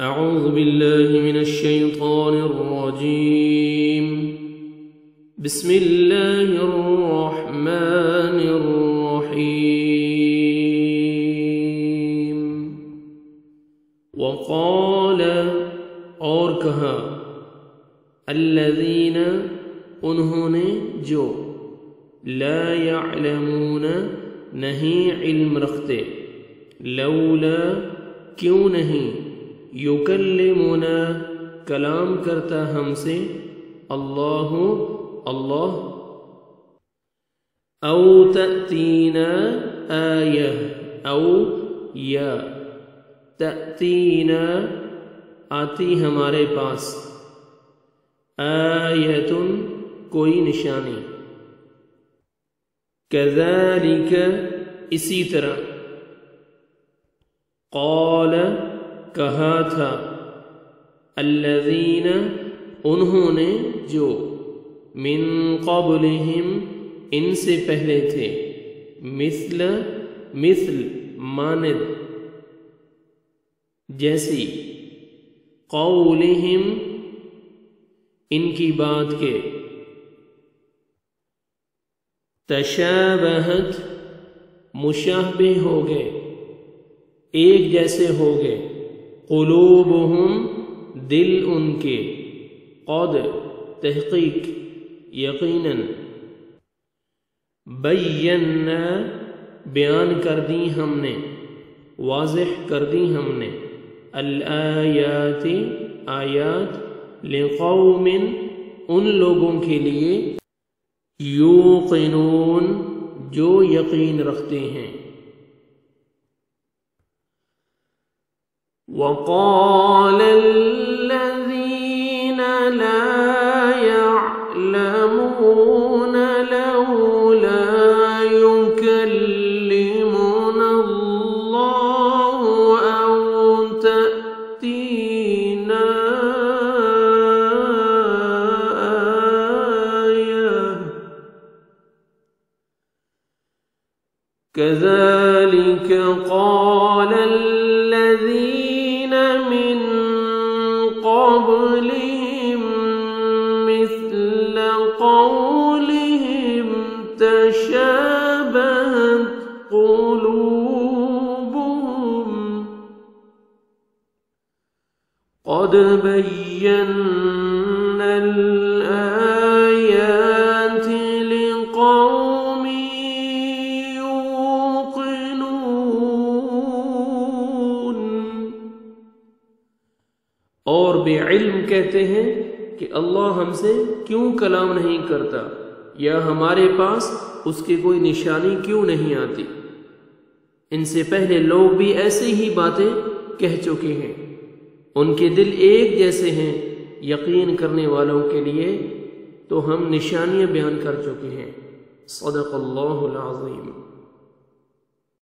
أعوذ بالله من الشيطان الرجيم. بسم الله الرحمن الرحيم. وقال اور کہا الذین انہوں نے جو لا يعلمون نہیں علم رکھتے لولا کیوں نہیں یکلمنا کلام کرتا ہم سے اللہ او تأتینا آیہ او یا تأتینا آتی ہمارے پاس آیتن کوئی نشانی کذالک اسی طرح قال کہا تھا الذین انہوں نے جو من قبلہم ان سے پہلے تھے مثل مانند جیسی قولہم ان کی بات کے تشابہت مشابہ ہو گئے ایک جیسے ہو گئے قلوبہم دل ان کے قد تحقیق یقیناً بینا بیان کر دی ہم نے واضح کر دی ہم نے الآیات آیات لقوم ان لوگوں کے لیے یوقنون جو یقین رکھتے ہیں وقال الذين لا يعلمون لولا يكلمنا الله أو تأتينا آية كذلك قال الذين من قبلهم مثل قولهم تشابهت قلوبهم قد بينا الآيات لقوم اور بے علم کہتے ہیں کہ اللہ ہم سے کیوں کلام نہیں کرتا یا ہمارے پاس اس کی کوئی نشانی کیوں نہیں آتی. ان سے پہلے لوگ بھی ایسے ہی باتیں کہہ چکے ہیں. ان کے دل ایک جیسے ہیں یقین کرنے والوں کے لیے تو ہم نشانیاں بیان کر چکے ہیں. صدق اللہ العظیم.